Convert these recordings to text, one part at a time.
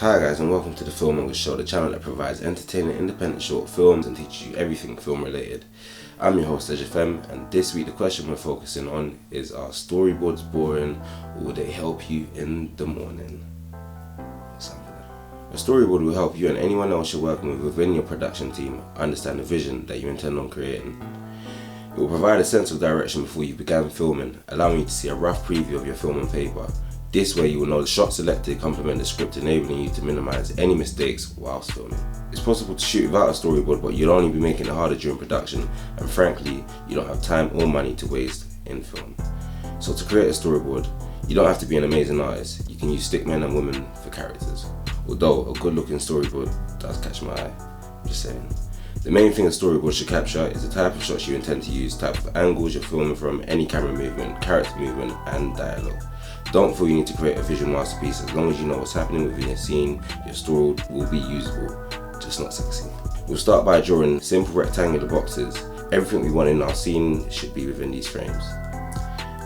Hi guys, and welcome to the Mongers show, the channel that provides entertaining independent short films and teaches you everything film related. I'm your host FM, and this week the question we're focusing on is, are storyboards boring or will they help you in the morning? A storyboard will help you and anyone else you're working with within your production team understand the vision that you intend on creating. It will provide a sense of direction before you begin filming, allowing you to see a rough preview of your film on paper. This way you will know the shots selected complement the script, enabling you to minimize any mistakes whilst filming. It's possible to shoot without a storyboard, but you'll only be making it harder during production, and frankly, you don't have time or money to waste in film. So to create a storyboard, you don't have to be an amazing artist. You can use stick men and women for characters. Although a good looking storyboard does catch my eye, I'm just saying. The main thing a storyboard should capture is the type of shots you intend to use, type of angles you're filming from, any camera movement, character movement, and dialogue. Don't feel you need to create a visual masterpiece. As long as you know what's happening within your scene, your story will be usable, just not sexy. We'll start by drawing simple rectangular boxes. Everything we want in our scene should be within these frames.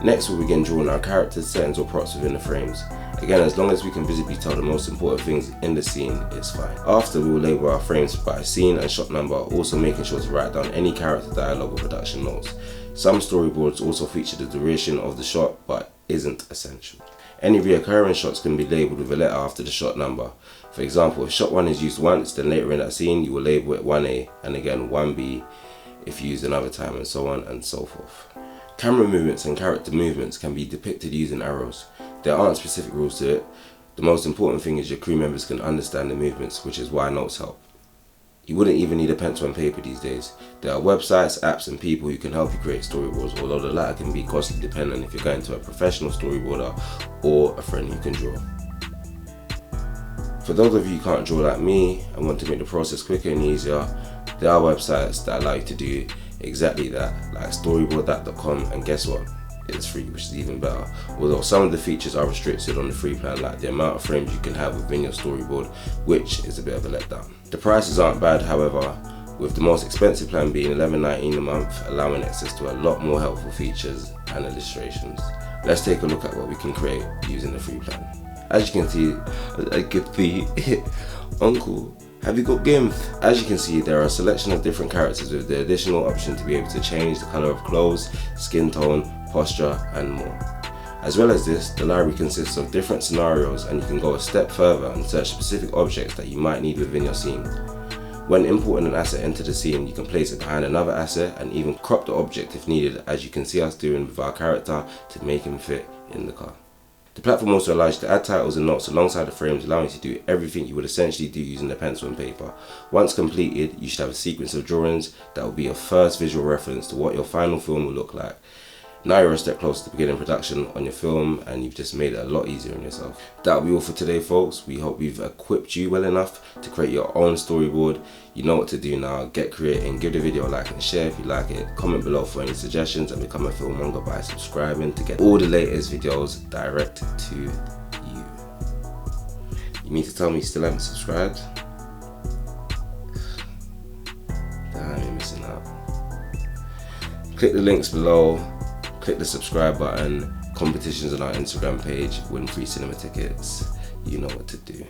Next, we'll begin drawing our characters, settings, or props within the frames. Again, as long as we can visibly tell the most important things in the scene, it's fine. After, we will label our frames by scene and shot number, also making sure to write down any character dialogue or production notes. Some storyboards also feature the duration of the shot, but isn't essential. Any reoccurring shots can be labelled with a letter after the shot number. For example, if shot 1 is used once, then later in that scene you will label it 1A and again 1B if used another time, and so on and so forth. Camera movements and character movements can be depicted using arrows. There aren't specific rules to it. The most important thing is your crew members can understand the movements, which is why notes help. You wouldn't even need a pencil and paper these days. There are websites, apps and people who can help you create storyboards, although the latter can be costly depending if you're going to a professional storyboarder or a friend who can draw. For those of you who can't draw like me and want to make the process quicker and easier, there are websites that allow you to do exactly that, like storyboard.com, and guess what? It's free, which is even better. Although some of the features are restricted on the free plan, like the amount of frames you can have within your storyboard, which is a bit of a letdown. The prices aren't bad, however, with the most expensive plan being $11.19 a month, allowing access to a lot more helpful features and illustrations. Let's take a look at what we can create using the free plan. As you can see, Uncle, have you got GIMP? As you can see, there are a selection of different characters with the additional option to be able to change the colour of clothes, skin tone, posture, and more. As well as this, the library consists of different scenarios, and you can go a step further and search specific objects that you might need within your scene. When importing an asset into the scene, you can place it behind another asset and even crop the object if needed, as you can see us doing with our character to make him fit in the car. The platform also allows you to add titles and notes alongside the frames, allowing you to do everything you would essentially do using a pencil and paper. Once completed, you should have a sequence of drawings that will be your first visual reference to what your final film will look like. Now you're a step closer to beginning production on your film, and you've just made it a lot easier on yourself. That'll be all for today, folks. We hope we've equipped you well enough to create your own storyboard. You know what to do now. Get creating, give the video a like and share if you like it. Comment below for any suggestions, and become a filmmonger by subscribing to get all the latest videos direct to you. You mean to tell me you still haven't subscribed? Damn, you're missing out. Click the links below. Click the subscribe button, competitions on our Instagram page, win free cinema tickets. You know what to do.